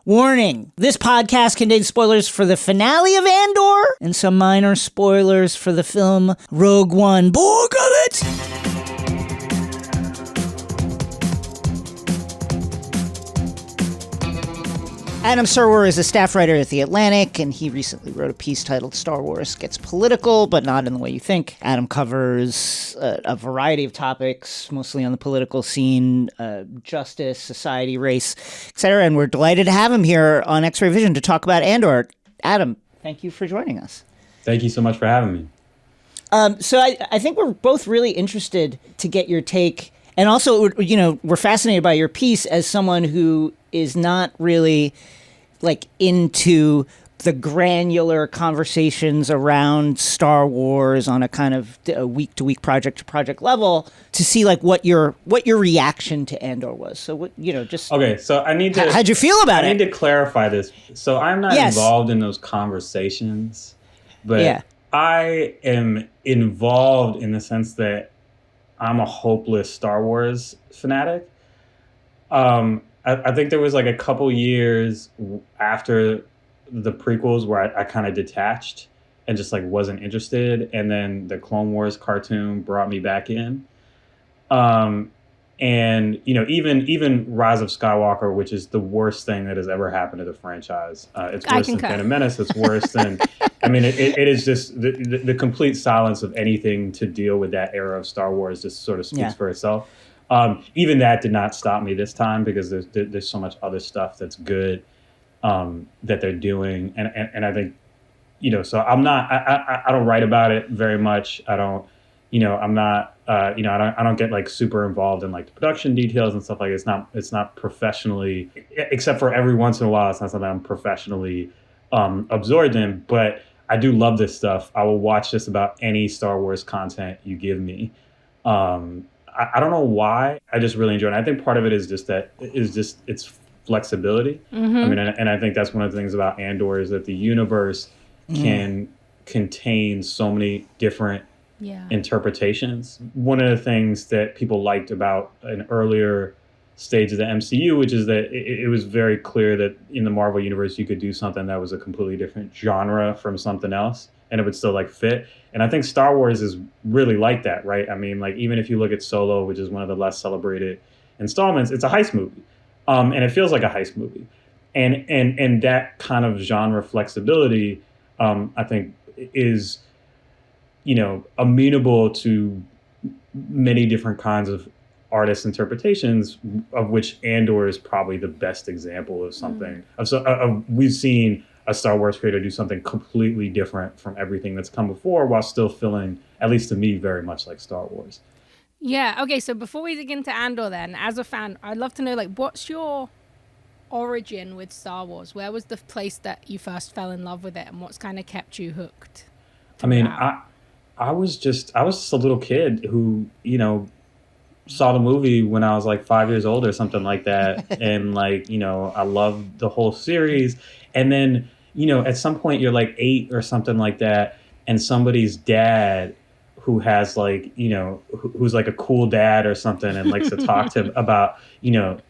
Warning, this podcast contains spoilers for the finale of Andor and some minor spoilers for the film Rogue One. Borgullet! Adam Serwer is a staff writer at The Atlantic, and he recently wrote a piece titled Star Wars Gets Political, but Not in the Way You Think. Adam covers a variety of topics, mostly on the political scene, justice, society, race, etc., and we're delighted to have him here on X-Ray Vision to talk about Andor. Adam, thank you for joining us. Thank you so much for having me. So I think we're both really interested to get your take, and also, we're fascinated by your piece as someone who is not really into the granular conversations around Star Wars on a kind of a week-to-week, project-to-project level, to see what your reaction to Andor was. So Okay, so I need to. How'd you feel about it? I need to clarify this. So I'm not involved in those conversations, but I am involved in the sense that I'm a hopeless Star Wars fanatic. I think there was a couple years after the prequels where I kind of detached and just wasn't interested. And then the Clone Wars cartoon brought me back in. And, even Rise of Skywalker, which is the worst thing that has ever happened to the franchise. It's worse than Phantom Menace. It's worse than, it is just the complete silence of anything to deal with that era of Star Wars just sort of speaks for itself. Even that did not stop me this time because there's so much other stuff that's good that they're doing, and I think so I'm not I don't write about it very much. I don't I'm not I don't get super involved in the production details and stuff it's not professionally, except for every once in a while. It's not something I'm professionally absorbed in, but I do love this stuff. I will watch just about any Star Wars content you give me. I don't know why. I just really enjoy it. I think part of it is just its flexibility. Mm-hmm. And I think that's one of the things about Andor is that the universe can contain so many different interpretations. One of the things that people liked about an earlier stage of the MCU, which is that it was very clear that in the Marvel universe you could do something that was a completely different genre from something else, and it would still fit. And I think Star Wars is really like that, right? Even if you look at Solo, which is one of the less celebrated installments, it's a heist movie. And it feels like a heist movie. And that kind of genre flexibility, I think is, amenable to many different kinds of artist interpretations, of which Andor is probably the best example of something. We've seen a Star Wars creator do something completely different from everything that's come before while still feeling, at least to me, very much like Star Wars. Yeah, okay, so before we dig into Andor then, as a fan, I'd love to know, what's your origin with Star Wars? Where was the place that you first fell in love with it, and what's kind of kept you hooked? I was just a little kid who, saw the movie when I was 5 years old or something like that. And I loved the whole series. And then, at some point you're 8 or something like that. And somebody's dad who has who's a cool dad or something and likes to talk to him about,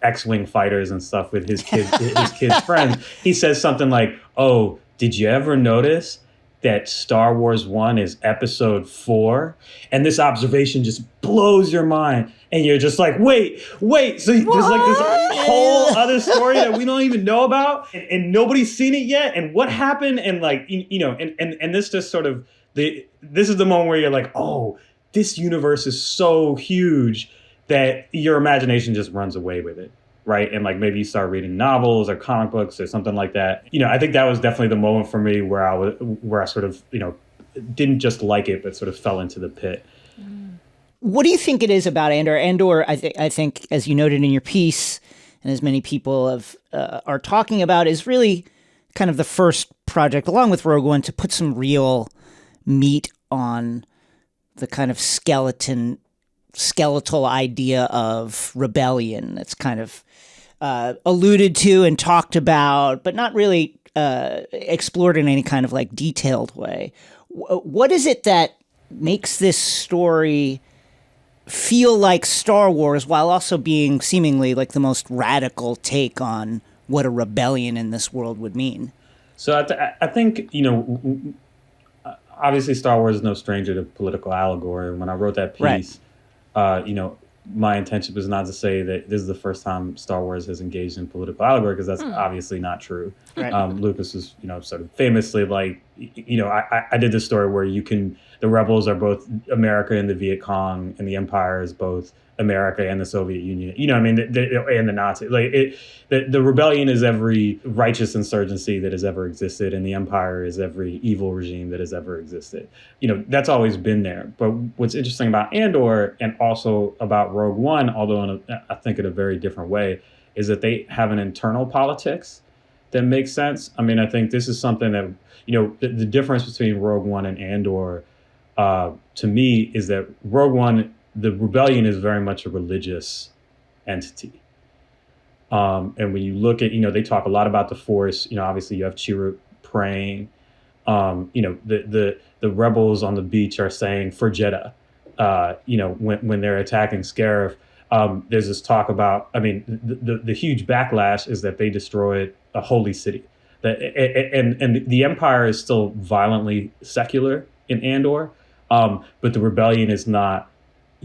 X-Wing fighters and stuff with his kids' friends. He says something like, "Oh, did you ever notice that Star Wars 1 is episode 4? And this observation just blows your mind. And you're just wait. So there's this whole other story that we don't even know about, and nobody's seen it yet. And what happened? And and this just sort of, this is the moment where you're oh, this universe is so huge that your imagination just runs away with it. Right. And maybe you start reading novels or comic books or something like that. I think that was definitely the moment for me where I sort of, didn't just like it, but sort of fell into the pit. What do you think it is about Andor? Andor, I think, as you noted in your piece, and as many people are talking about, is really kind of the first project, along with Rogue One, to put some real meat on the kind of skeletal idea of rebellion that's kind of alluded to and talked about, but not really explored in any kind of detailed way. What is it that makes this story feel like Star Wars while also being seemingly the most radical take on what a rebellion in this world would mean. So I think, obviously Star Wars is no stranger to political allegory. When I wrote that piece, my intention was not to say that this is the first time Star Wars has engaged in political allegory, because that's obviously not true. Right. Lucas was, sort of famously like, I did this story where the rebels are both America and the Viet Cong, and the Empire is both America and the Soviet Union. And the Nazis. Like the rebellion is every righteous insurgency that has ever existed, and the Empire is every evil regime that has ever existed. That's always been there. But what's interesting about Andor, and also about Rogue One, although I think in a very different way, is that they have an internal politics that makes sense. I mean, I think this is something that, the difference between Rogue One and Andor, to me, is that Rogue One, the rebellion is very much a religious entity. And when you look at, they talk a lot about the Force. Obviously you have Chirrut praying. The rebels on the beach are saying for Jeddah. When they're attacking Scarif, there's this talk about, the huge backlash is that they destroyed a holy city. And the Empire is still violently secular in Andor, but the rebellion is not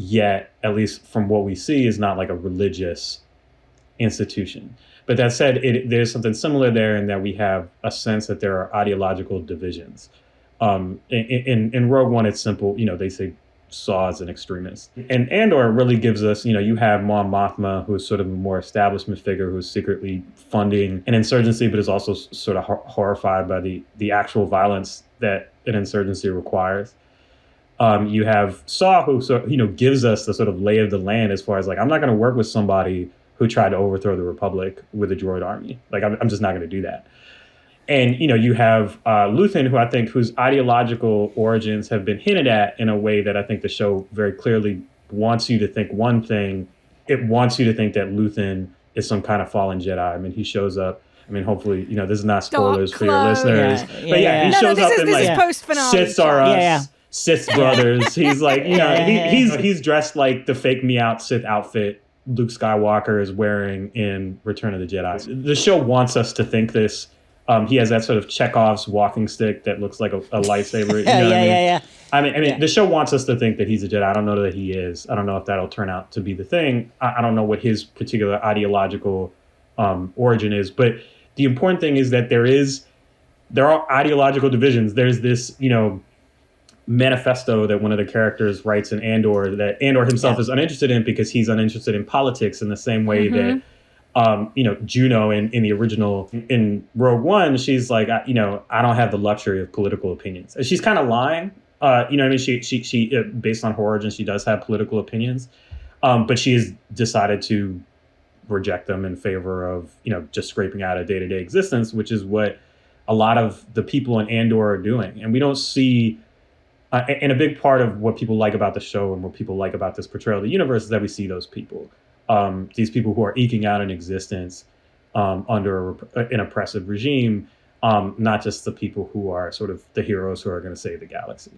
yet, at least from what we see, is not like a religious institution. But that said, there's something similar there in that we have a sense that there are ideological divisions. In Rogue One, it's simple. They say Saw is an extremist. And Andor really gives us, you have Mon Mothma, who is sort of a more establishment figure who's secretly funding an insurgency, but is also sort of horrified by the actual violence that an insurgency requires. You have Saw, who gives us the sort of lay of the land as far as like, I'm not going to work with somebody who tried to overthrow the Republic with a droid army. Like, I'm just not going to do that. And, you have Luthen, whose ideological origins have been hinted at in a way that I think the show very clearly wants you to think one thing. It wants you to think that Luthen is some kind of fallen Jedi. He shows up. Hopefully, this is not spoilers for your listeners. He shows up in like Siths are us. Sith brothers. He's like, he's dressed like the fake me out Sith outfit Luke Skywalker is wearing in Return of the Jedi. The show wants us to think this. He has that sort of Chekhov's walking stick that looks like a lightsaber. The show wants us to think that he's a Jedi. I don't know that he is. I don't know if that'll turn out to be the thing. I don't know what his particular ideological origin is. But the important thing is that there are ideological divisions. There's this, manifesto that one of the characters writes in Andor that Andor himself is uninterested in, because he's uninterested in politics in the same way that Juno in the original, in Rogue One, she's like, I don't have the luxury of political opinions. And she's kind of lying. She based on her origin, she does have political opinions, but she has decided to reject them in favor of, just scraping out a day-to-day existence, which is what a lot of the people in Andor are doing. And we don't see, and a big part of what people like about the show and what people like about this portrayal of the universe is that we see those people. These people who are eking out an existence under an oppressive regime, not just the people who are sort of the heroes who are going to save the galaxy.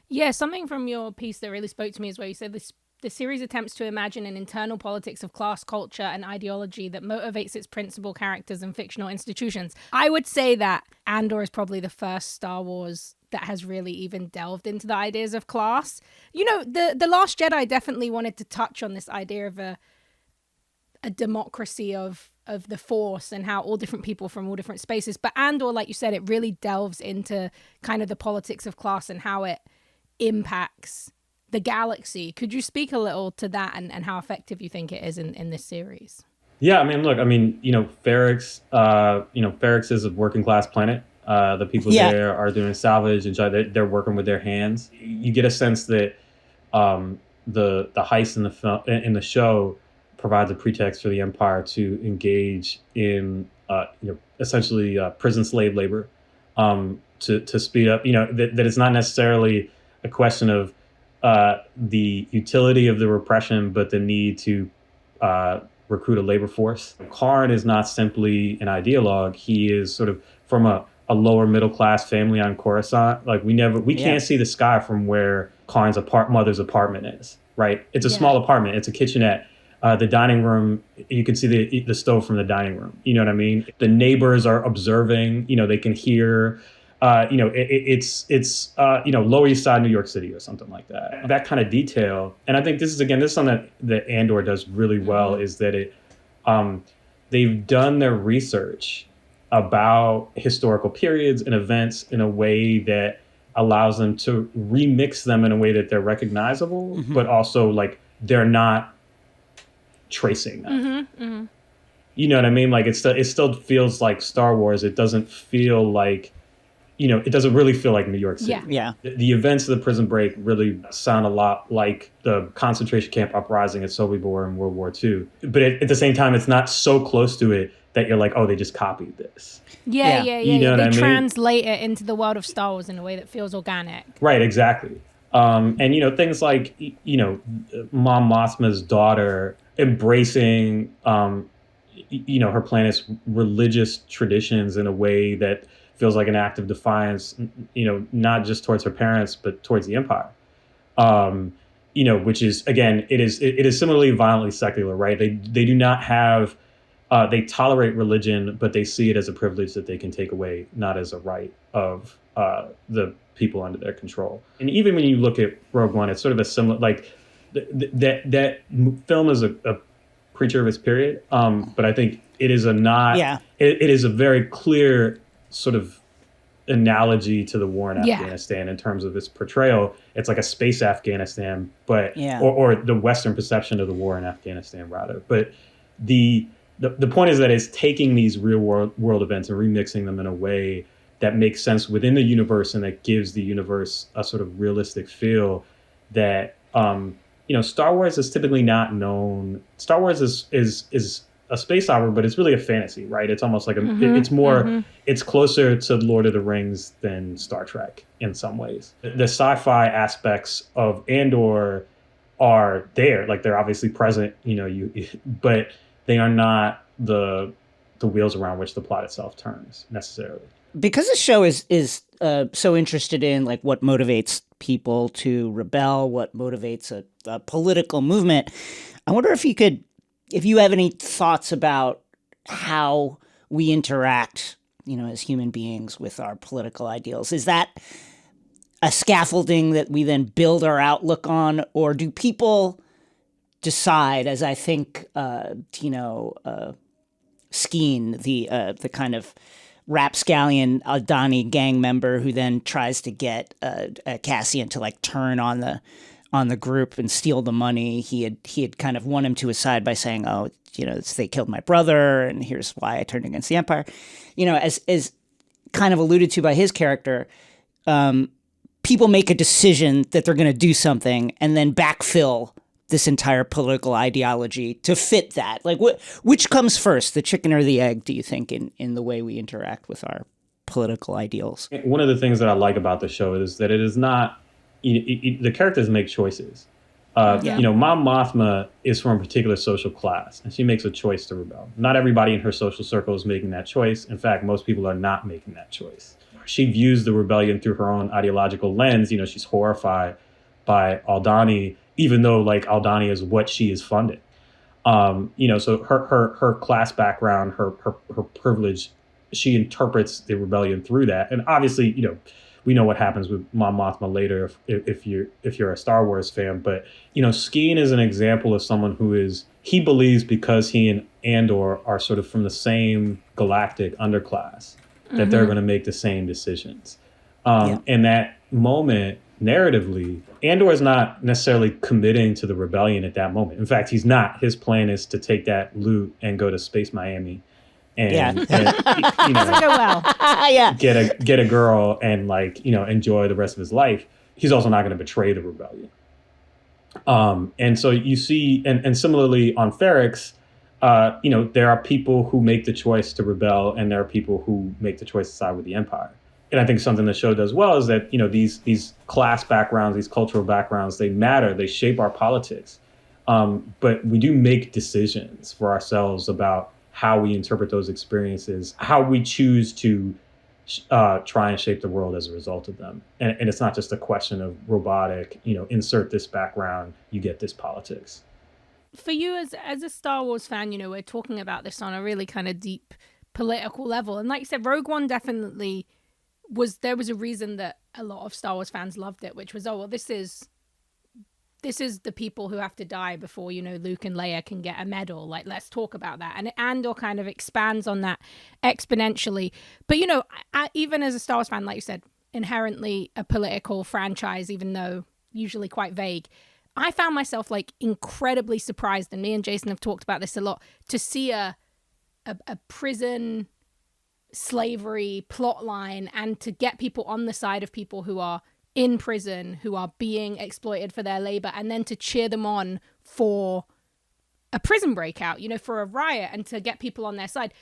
Yeah, something from your piece that really spoke to me is where you said the series attempts to imagine an internal politics of class, culture, and ideology that motivates its principal characters and fictional institutions. I would say that Andor is probably the first Star Wars that has really even delved into the ideas of class. The Last Jedi definitely wanted to touch on this idea of a democracy of the Force and how all different people from all different spaces. But Andor, like you said, it really delves into kind of the politics of class and how it impacts the galaxy. Could you speak a little to that and how effective you think it is in this series? Yeah, Ferrix, Ferrix is a working class planet. The people there are doing salvage and they're working with their hands. You get a sense that the heist in the show provides a pretext for the Empire to engage in essentially prison slave labor to speed up. That it's not necessarily a question of the utility of the repression, but the need to recruit a labor force. Karn is not simply an ideologue. He is sort of from a lower middle class family on Coruscant. Like we can't see the sky from where Karn's mother's apartment is. Right? It's a small apartment. It's a kitchenette. The dining room, you can see the stove from the dining room. You know what I mean? The neighbors are observing. They can hear. It's Lower East Side, New York City, or something like that. That kind of detail, and I think this is something that Andor does really well. Is that they've done their research about historical periods and events in a way that allows them to remix them in a way that they're recognizable, but also like they're not tracing them. You know what I mean? Like it still feels like Star Wars. It doesn't feel like, it doesn't really feel like New York City. Yeah. The events of the prison break really sound a lot like the concentration camp uprising at Sobibor in World War II. But at the same time, it's not so close to it that you're like, oh, they just copied this. Yeah. You know what I mean? They translate it into the world of Star Wars in a way that feels organic. Right, exactly. And, things like, Mom Mothma's daughter embracing, her planet's religious traditions in a way that feels like an act of defiance, not just towards her parents, but towards the Empire. Which is, again, it is similarly violently secular, right? They do not have, they tolerate religion, but they see it as a privilege that they can take away, not as a right of the people under their control. And even when you look at Rogue One, it's sort of a similar, like that film is a preacher of its period. But I think it is it is a very clear sort of analogy to the war in Afghanistan in terms of its portrayal. It's like a space Afghanistan, but or the Western perception of the war in Afghanistan rather. But the point is that it's taking these real world events and remixing them in a way that makes sense within the universe and that gives the universe a sort of realistic feel that Star Wars is typically not known. Star Wars is a space opera, but it's really a fantasy, right? It's almost like it's more, it's closer to Lord of the Rings than Star Trek in some ways. The sci-fi aspects of Andor are there, like they're obviously present, but they are not the wheels around which the plot itself turns necessarily. Because the show is so interested in like what motivates people to rebel, what motivates a political movement. I wonder if you have any thoughts about how we interact, as human beings with our political ideals. Is that a scaffolding that we then build our outlook on, or do people decide, as I think, Skeen, the kind of rapscallion Aldhani gang member who then tries to get Cassian to like turn on the group and steal the money. He had kind of won him to his side by saying, "Oh, they killed my brother, and here's why I turned against the Empire." As kind of alluded to by his character, people make a decision that they're going to do something and then backfill this entire political ideology to fit that. Like, which comes first, the chicken or the egg, do you think, in the way we interact with our political ideals? One of the things that I like about the show is that it is not, the characters make choices. Mom Mothma is from a particular social class, and she makes a choice to rebel. Not everybody in her social circle is making that choice. In fact, most people are not making that choice. She views the rebellion through her own ideological lens. She's horrified by Aldhani, even though like Aldhani is what she is funded. So her class background, her privilege, she interprets the rebellion through that. And obviously, we know what happens with Mom Mothma later if you're a Star Wars fan. But Skeen is an example of someone he believes because he and Andor are sort of from the same galactic underclass that they're going to make the same decisions. And that moment, narratively, Andor is not necessarily committing to the rebellion at that moment. In fact, he's not. His plan is to take that loot and go to Space Miami and doesn't go well. get a girl and enjoy the rest of his life. He's also not going to betray the rebellion. And so you see, and similarly on Ferrix, there are people who make the choice to rebel, and there are people who make the choice to side with the Empire. And I think something the show does well is that, these class backgrounds, these cultural backgrounds, they matter. They shape our politics. But we do make decisions for ourselves about how we interpret those experiences, how we choose to try and shape the world as a result of them. And it's not just a question of robotic, insert this background, you get this politics. For you as a Star Wars fan, we're talking about this on a really kind of deep political level. And like you said, Rogue One definitely there was a reason that a lot of Star Wars fans loved it, which was, this is the people who have to die before, Luke and Leia can get a medal. Like, let's talk about that. And Andor kind of expands on that exponentially. But, even as a Star Wars fan, like you said, inherently a political franchise, even though usually quite vague, I found myself like incredibly surprised, and me and Jason have talked about this a lot, to see a prison slavery plot line, and to get people on the side of people who are in prison, who are being exploited for their labor, and then to cheer them on for a prison breakout, for a riot, and to get people on their side.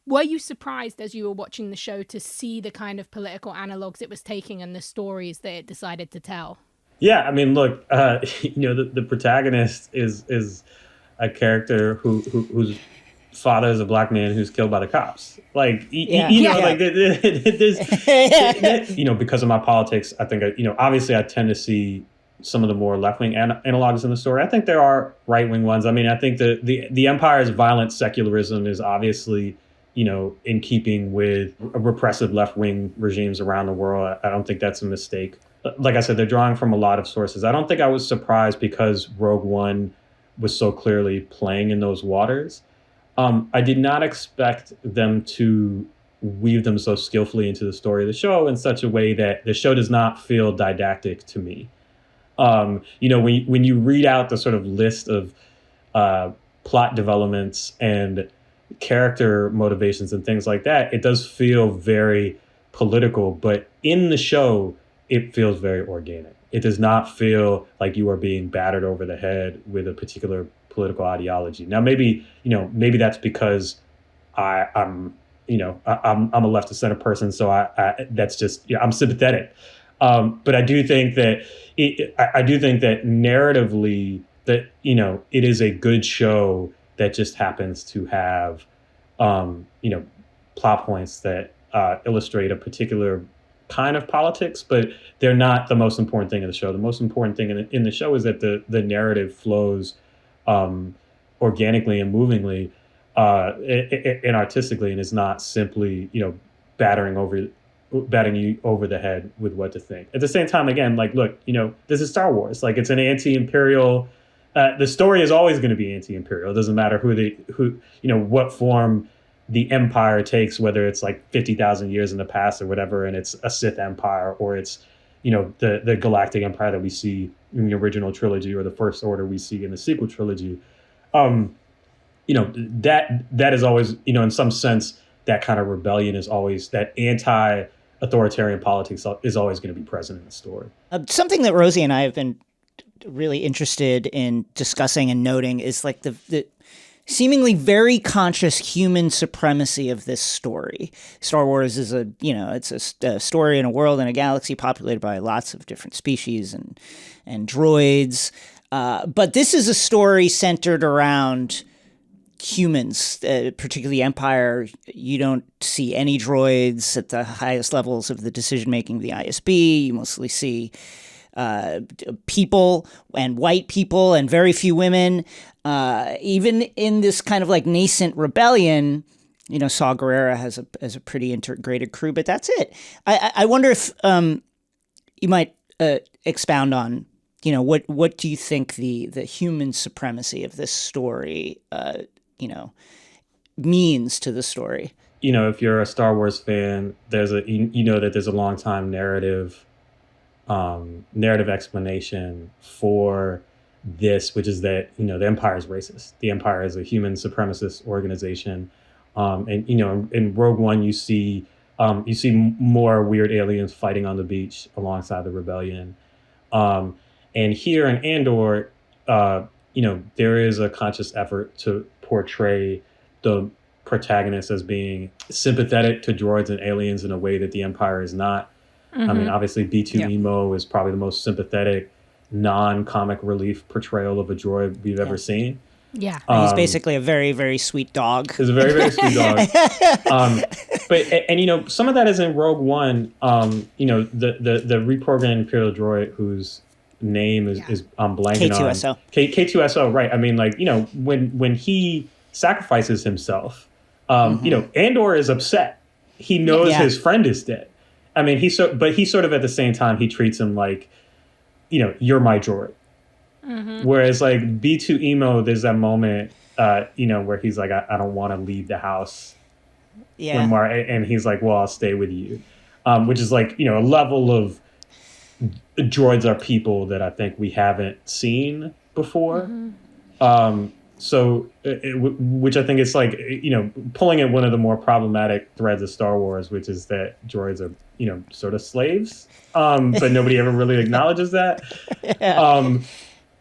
Were you surprised as you were watching the show to see the kind of political analogues it was taking and the stories that it decided to tell? Yeah, I mean, look, the protagonist is a character whose father is a black man who's killed by the cops. Like, like there's, because of my politics, I think, obviously I tend to see some of the more left-wing analogs in the story. I think there are right-wing ones. I mean, I think the Empire's violent secularism is obviously, in keeping with repressive left-wing regimes around the world. I don't think that's a mistake. Like I said, they're drawing from a lot of sources. I don't think I was surprised because Rogue One was so clearly playing in those waters. I did not expect them to weave them so skillfully into the story of the show in such a way that the show does not feel didactic to me. When you read out the sort of list of plot developments and character motivations and things like that, it does feel very political, but in the show, it feels very organic. It does not feel like you are being battered over the head with a particular political ideology. Now, maybe that's because I'm a left of center person, so I that's just, I'm sympathetic. But I do think that narratively that, it is a good show that just happens to have, plot points that illustrate a particular kind of politics, but they're not the most important thing in the show. The most important thing in the show is that the narrative flows organically and movingly and artistically, and is not simply, batting you over the head with what to think. At the same time, again, like, look, this is Star Wars. Like, it's an anti-imperial. The story is always going to be anti-imperial. It doesn't matter what form the empire takes, whether it's like 50,000 years in the past or whatever, and it's a Sith empire, or it's, the galactic empire that we see in the original trilogy, or the First Order we see in the sequel trilogy. That is always, in some sense, that kind of rebellion is always, that anti-authoritarian politics is always going to be present in the story. Something that Rosie and I have been really interested in discussing and noting is like the seemingly very conscious human supremacy of this story. Star Wars is it's a story in a world in a galaxy populated by lots of different species and droids. But this is a story centered around humans, particularly Empire. You don't see any droids at the highest levels of the decision-making of the ISB. You mostly see people and white people and very few women. Even in this kind of like nascent rebellion, Saw Gerrera has a pretty integrated crew, but that's it. I wonder if you might expound on, what do you think the human supremacy of this story, means to the story? If you're a Star Wars fan, there's that there's a long time narrative explanation for this, which is that, the Empire is racist. The Empire is a human supremacist organization. And, in Rogue One, you see more weird aliens fighting on the beach alongside the rebellion. And here in Andor, there is a conscious effort to portray the protagonist as being sympathetic to droids and aliens in a way that the Empire is not. Mm-hmm. I mean, obviously, B2EMO is probably the most sympathetic, non-comic relief portrayal of a droid we've ever seen. Yeah. He's basically a very, very sweet dog. He's a very, very sweet dog. But some of that is in Rogue One. The reprogrammed Imperial droid who's name is I'm blanking K2SO. on. K2SO, right. I mean, like, when he sacrifices himself, Andor is upset. He knows his friend is dead. I mean, he sort of at the same time, he treats him like, you're my droid. Whereas like B2 Emo, there's that moment, where he's like, I don't want to leave the house. Yeah. And he's like, well, I'll stay with you. Which is like, a level of droids are people that I think we haven't seen before. Which I think is like, pulling at one of the more problematic threads of Star Wars, which is that droids are, sort of slaves. But nobody ever really acknowledges that.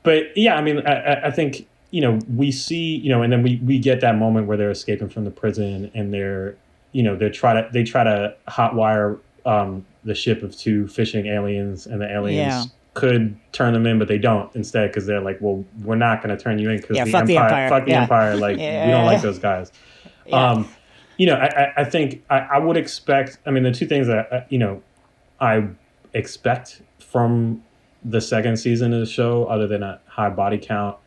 But yeah, I mean, I think, we see, and then we get that moment where they're escaping from the prison and they try to hotwire the ship of two fishing aliens, and the aliens could turn them in, but they don't instead, because they're like, well, we're not going to turn you in because fuck the Empire. Like, we don't like those guys. I think I would expect, I mean, the two things that, I expect from the second season of the show, other than a high body count,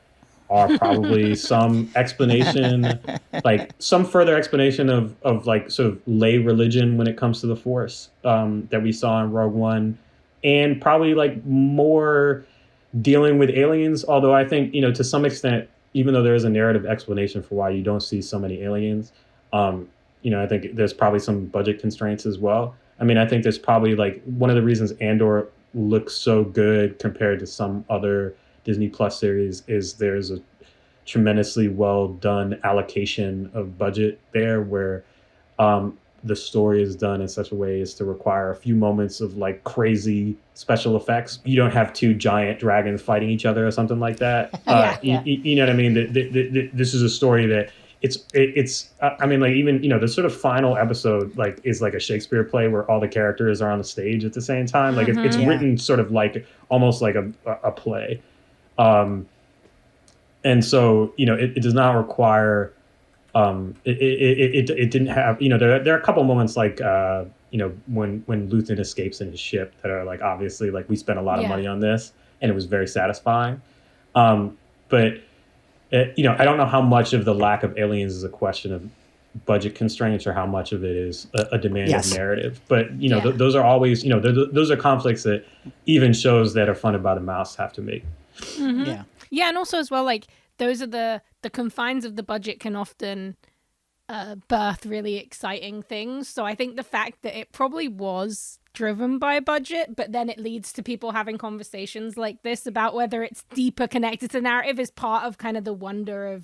are probably some explanation, like some further explanation of like sort of lay religion when it comes to the Force, that we saw in Rogue One, and probably like more dealing with aliens. Although I think, to some extent, even though there is a narrative explanation for why you don't see so many aliens, I think there's probably some budget constraints as well. I mean, I think there's probably like one of the reasons Andor looks so good compared to some other Disney Plus series is there's a tremendously well done allocation of budget there, where the story is done in such a way as to require a few moments of like crazy special effects. You don't have two giant dragons fighting each other or something like that. You know what I mean? This is a story that it's I mean, like, even, the sort of final episode like is like a Shakespeare play where all the characters are on the stage at the same time. Like it's written sort of like almost like a play. And so, it does not require, it didn't have, there are a couple moments like, when Luthen escapes in his ship that are like, obviously, like, we spent a lot of money on this and it was very satisfying. But I don't know how much of the lack of aliens is a question of budget constraints or how much of it is a demand of narrative. But, those are always, those are conflicts that even shows that are funded by the mouse have to make. Yeah, and also as well, like, those are the confines of the budget can often birth really exciting things. So I think the fact that it probably was driven by budget, but then it leads to people having conversations like this about whether it's deeper connected to narrative is part of kind of the wonder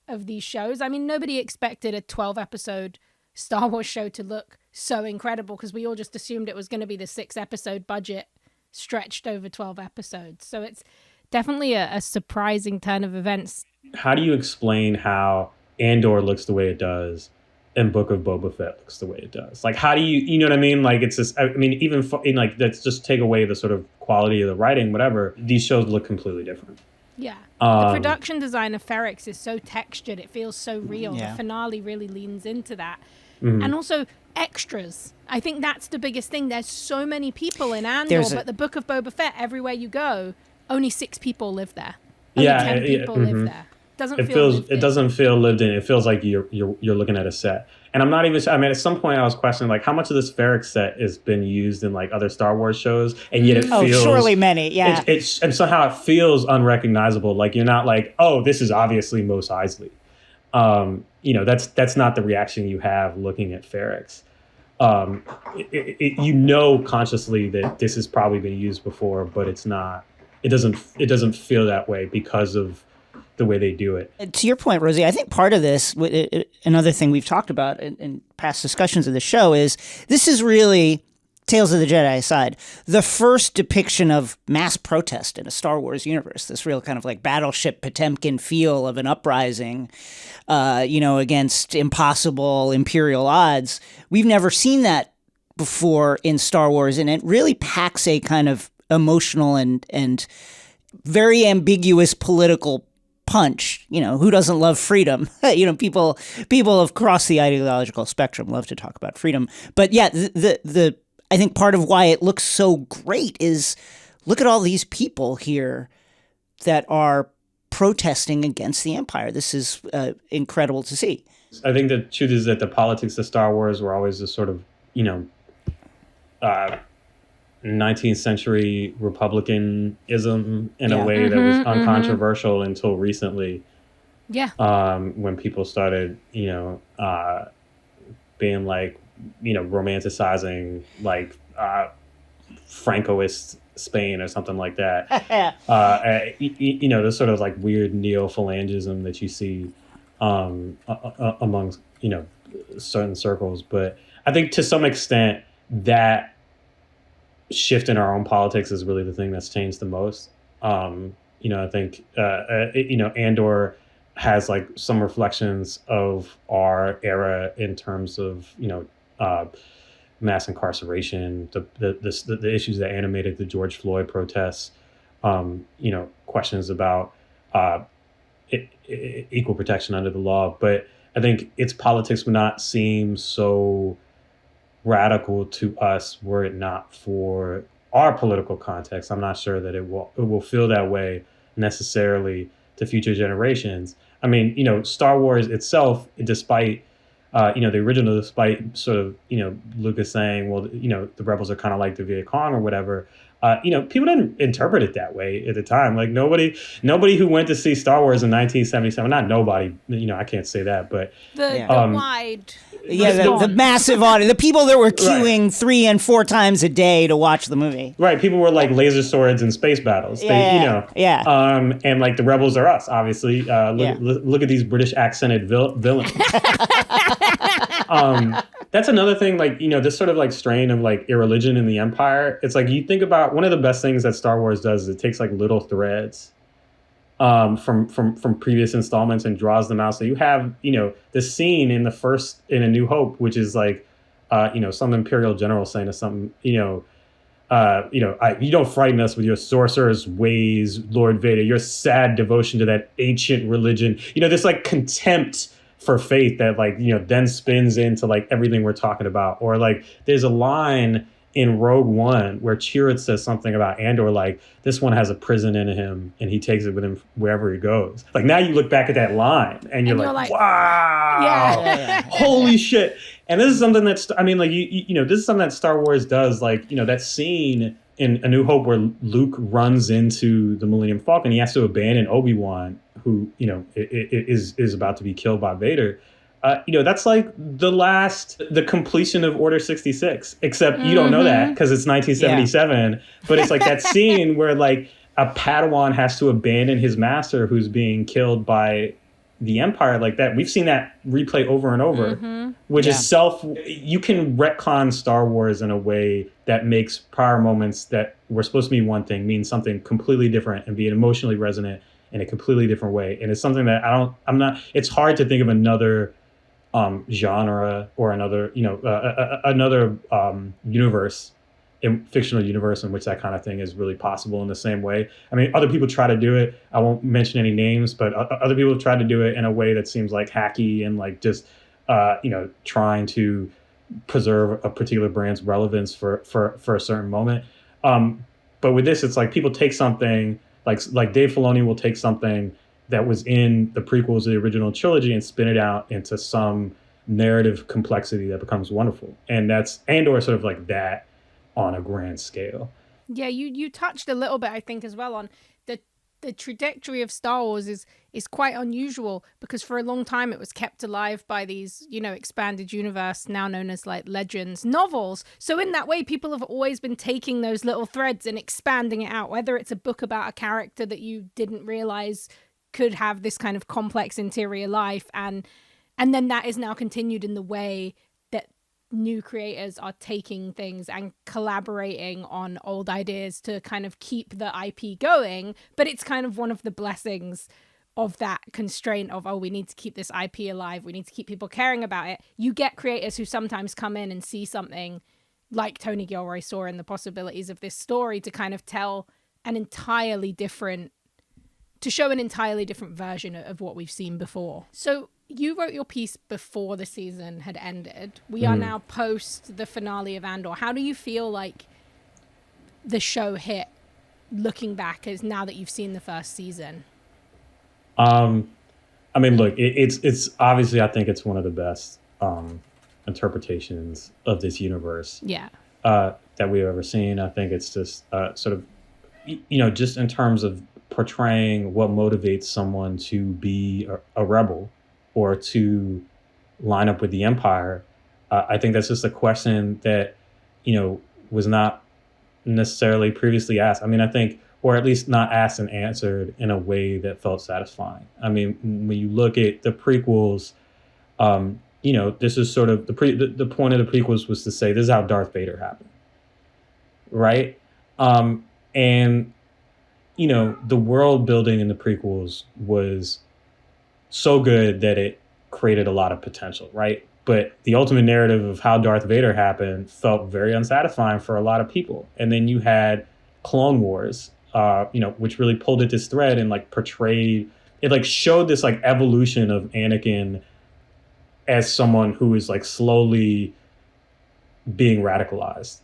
of these shows. I mean, nobody expected a 12-episode Star Wars show to look so incredible, because we all just assumed it was going to be the 6-episode budget stretched over 12 episodes. So it's definitely a surprising turn of events. How do you explain how Andor looks the way it does and Book of Boba Fett looks the way it does? Like, how do you know what I mean? Like, it's just, I mean, even like, let's just take away the sort of quality of the writing, whatever. These shows look completely different. Yeah. The production design of Ferrix is so textured. It feels so real. The finale really leans into that. And also extras. I think that's the biggest thing. There's so many people in Andor, but the Book of Boba Fett, everywhere you go, only 6 people live there. Only 10 people live there. It doesn't feel lived in. It feels like you're looking at a set. And I'm not even, I mean, at some point I was questioning, like, how much of this Ferrix set has been used in like other Star Wars shows, and yet it feels surely many. Yeah. And somehow it feels unrecognizable. Like, you're not like, oh, this is obviously Mos Eisley. That's not the reaction you have looking at Ferrix. Consciously that this has probably been used before, but it's not. It doesn't feel that way because of the way they do it. To your point, Rosie, I think part of this, another thing we've talked about in past discussions of the show, is this is really, Tales of the Jedi aside, the first depiction of mass protest in a Star Wars universe. This real kind of like Battleship Potemkin feel of an uprising, against impossible imperial odds. We've never seen that before in Star Wars, and it really packs a kind of emotional and very ambiguous political punch. Who doesn't love freedom? People across the ideological spectrum love to talk about freedom. But yeah, the I think part of why it looks so great is look at all these people here that are protesting against the Empire. This is incredible to see. I think the truth is that the politics of Star Wars were always this sort of, 19th century republicanism in a way that was uncontroversial until recently. Yeah. When people started, being like, romanticizing like Francoist Spain or something like that. The sort of like weird neo-phalangism that you see amongst, certain circles. But I think to some extent that shift in our own politics is really the thing that's changed the most. I think, Andor has like some reflections of our era in terms of, mass incarceration, the issues that animated the George Floyd protests, questions about equal protection under the law. But I think its politics would not seem so radical to us were it not for our political context. I'm not sure that it will feel that way necessarily to future generations. I mean, Star Wars itself, despite the original, despite sort of, Lucas saying, well, the rebels are kind of like the Viet Cong or whatever, people didn't interpret it that way at the time. Like nobody who went to see Star Wars in 1977, not nobody, I can't say that, but the wide. Yeah, the massive audience, the people that were queuing 3 and 4 times a day to watch the movie. Right, people were like laser swords in space battles. And like the rebels are us, obviously. Look at these British accented villains. That's another thing, like, this sort of like strain of like irreligion in the Empire. It's like you think about one of the best things that Star Wars does is it takes like little threads from previous installments and draws them out. So you have, this scene in A New Hope, which is like, some Imperial general saying to something, you don't frighten us with your sorcerer's ways, Lord Vader, your sad devotion to that ancient religion, this like contempt for faith that like, then spins into like everything we're talking about. Or like there's a line in Rogue One where Chirrut says something about Andor, like this one has a prison in him and he takes it with him wherever he goes. Like now you look back at that line and you're like, wow, holy shit. And this is something that's, this is something that Star Wars does. Like, that scene in A New Hope where Luke runs into the Millennium Falcon, he has to abandon Obi-Wan, who, is about to be killed by Vader. That's like the completion of Order 66, except you don't know that because it's 1977. Yeah. But it's like that scene where like a Padawan has to abandon his master who's being killed by the Empire like that. We've seen that replay over and over, which is you can retcon Star Wars in a way that makes prior moments that were supposed to be one thing mean something completely different and be emotionally resonant in a completely different way. And it's something that it's hard to think of another genre or another universe, fictional universe in which that kind of thing is really possible in the same way. I mean, other people try to do it. I won't mention any names, but other people have tried to do it in a way that seems like hacky and like just trying to preserve a particular brand's relevance for a certain moment. But with this, it's like people take something like Dave Filoni will take something that was in the prequels of the original trilogy and spin it out into some narrative complexity that becomes wonderful. And that's Andor sort of like that on a grand scale. Yeah, you touched a little bit, I think, as well on the trajectory of Star Wars is quite unusual because for a long time it was kept alive by these, expanded universe, now known as like Legends novels. So in that way, people have always been taking those little threads and expanding it out, whether it's a book about a character that you didn't realize could have this kind of complex interior life, and then that is now continued in the way that new creators are taking things and collaborating on old ideas to kind of keep the IP going. But it's kind of one of the blessings of that constraint of, we need to keep this IP alive, we need to keep people caring about it. You get creators who sometimes come in and see something like Tony Gilroy saw in the possibilities of this story to kind of tell an entirely different version of what we've seen before. So you wrote your piece before the season had ended. We are now post the finale of Andor. How do you feel like the show hit looking back as now that you've seen the first season? I mean, look, it's obviously, I think it's one of the best interpretations of this universe that we've ever seen. I think it's just sort of, just in terms of portraying what motivates someone to be a rebel or to line up with the Empire. I think that's just a question that, was not necessarily previously asked. I mean, I think, or at least not asked and answered in a way that felt satisfying. I mean, when you look at the prequels, this is sort of the point of the prequels was to say, this is how Darth Vader happened. Right. And, the world building in the prequels was so good that it created a lot of potential. Right. But the ultimate narrative of how Darth Vader happened felt very unsatisfying for a lot of people. And then you had Clone Wars, which really pulled at this thread and portrayed it, showed this evolution of Anakin as someone who is slowly being radicalized.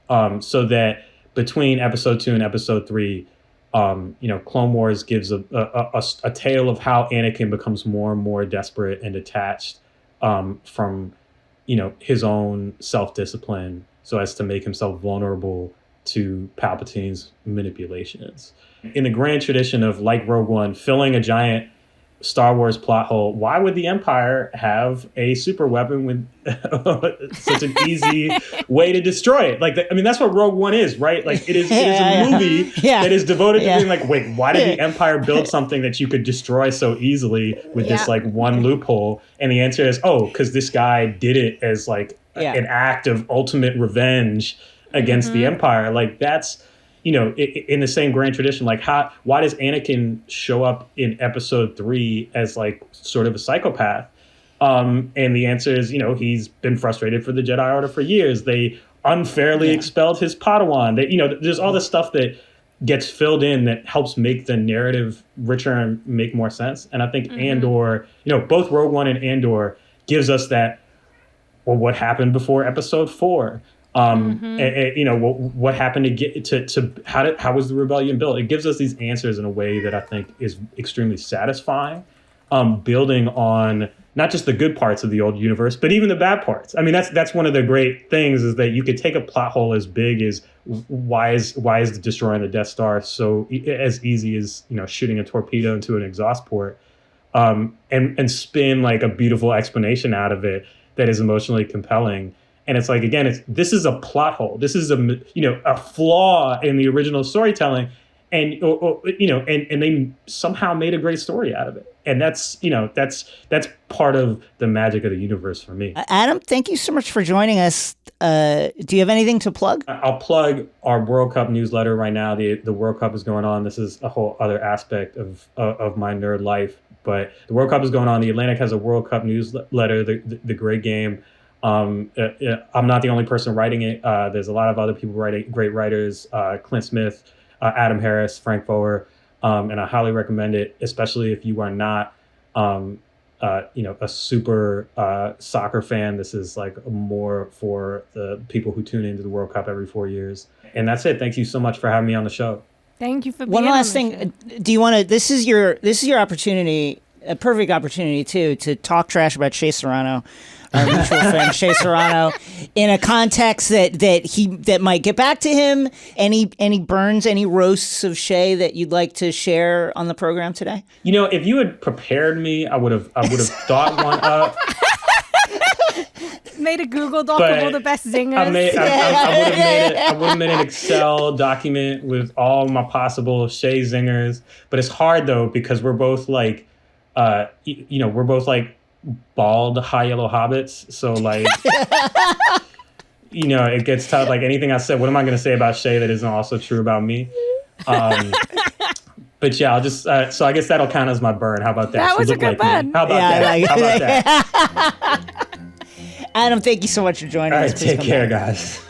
So that between episode 2 and episode 3, Clone Wars gives a tale of how Anakin becomes more and more desperate and detached from, his own self-discipline so as to make himself vulnerable to Palpatine's manipulations. In the grand tradition of, like Rogue One, filling a giant Star Wars plot hole, why would the Empire have a super weapon with such an easy way to destroy it? That's what Rogue One is, right? It is a movie that is devoted to being wait, why did the Empire build something that you could destroy so easily with this one loophole? And the answer is, because this guy did it as an act of ultimate revenge against the Empire. That's, in the same grand tradition, why does Anakin show up in episode 3 as sort of a psychopath? And the answer is, he's been frustrated for the Jedi Order for years. They unfairly expelled his Padawan. There's all this stuff that gets filled in that helps make the narrative richer and make more sense. And I think Andor, both Rogue One and Andor gives us that, well, what happened before episode 4? What happened to get to how was the rebellion built? It gives us these answers in a way that I think is extremely satisfying, building on not just the good parts of the old universe, but even the bad parts. I mean, that's one of the great things is that you could take a plot hole as big as why is destroying the Death Star so as easy as shooting a torpedo into an exhaust port, and spin a beautiful explanation out of it that is emotionally compelling. And it's this is a plot hole. This is a flaw in the original storytelling, and and they somehow made a great story out of it. And that's part of the magic of the universe for me. Adam, thank you so much for joining us. Do you have anything to plug? I'll plug our World Cup newsletter right now. The World Cup is going on. This is a whole other aspect of my nerd life, but the World Cup is going on. The Atlantic has a World Cup newsletter, the Great Game. I'm not the only person writing it. There's a lot of other people writing, great writers, Clint Smith, Adam Harris, Frank Foer, and I highly recommend it, especially if you are not, a super soccer fan. This is more for the people who tune into the World Cup every 4 years. And that's it. Thank you so much for having me on the show. Thank you for being One last thing. Do you want to? This is your opportunity, a perfect opportunity to talk trash about Shea Serrano. Our mutual friend Shea Serrano, in a context that might get back to him. Any burns, any roasts of Shea that you'd like to share on the program today? If you had prepared me, I would have thought one up. Made a Google Doc of all the best zingers. I would have made an Excel document with all my possible Shea zingers. But it's hard though because we're both bald high yellow hobbits, so it gets tough. Anything I said, what am I going to say about Shea that isn't also true about me? But yeah, I'll just so I guess that'll count as my burn. How about that? That was a good burn. How about that? Adam, thank you so much for joining us. All right, take care, guys.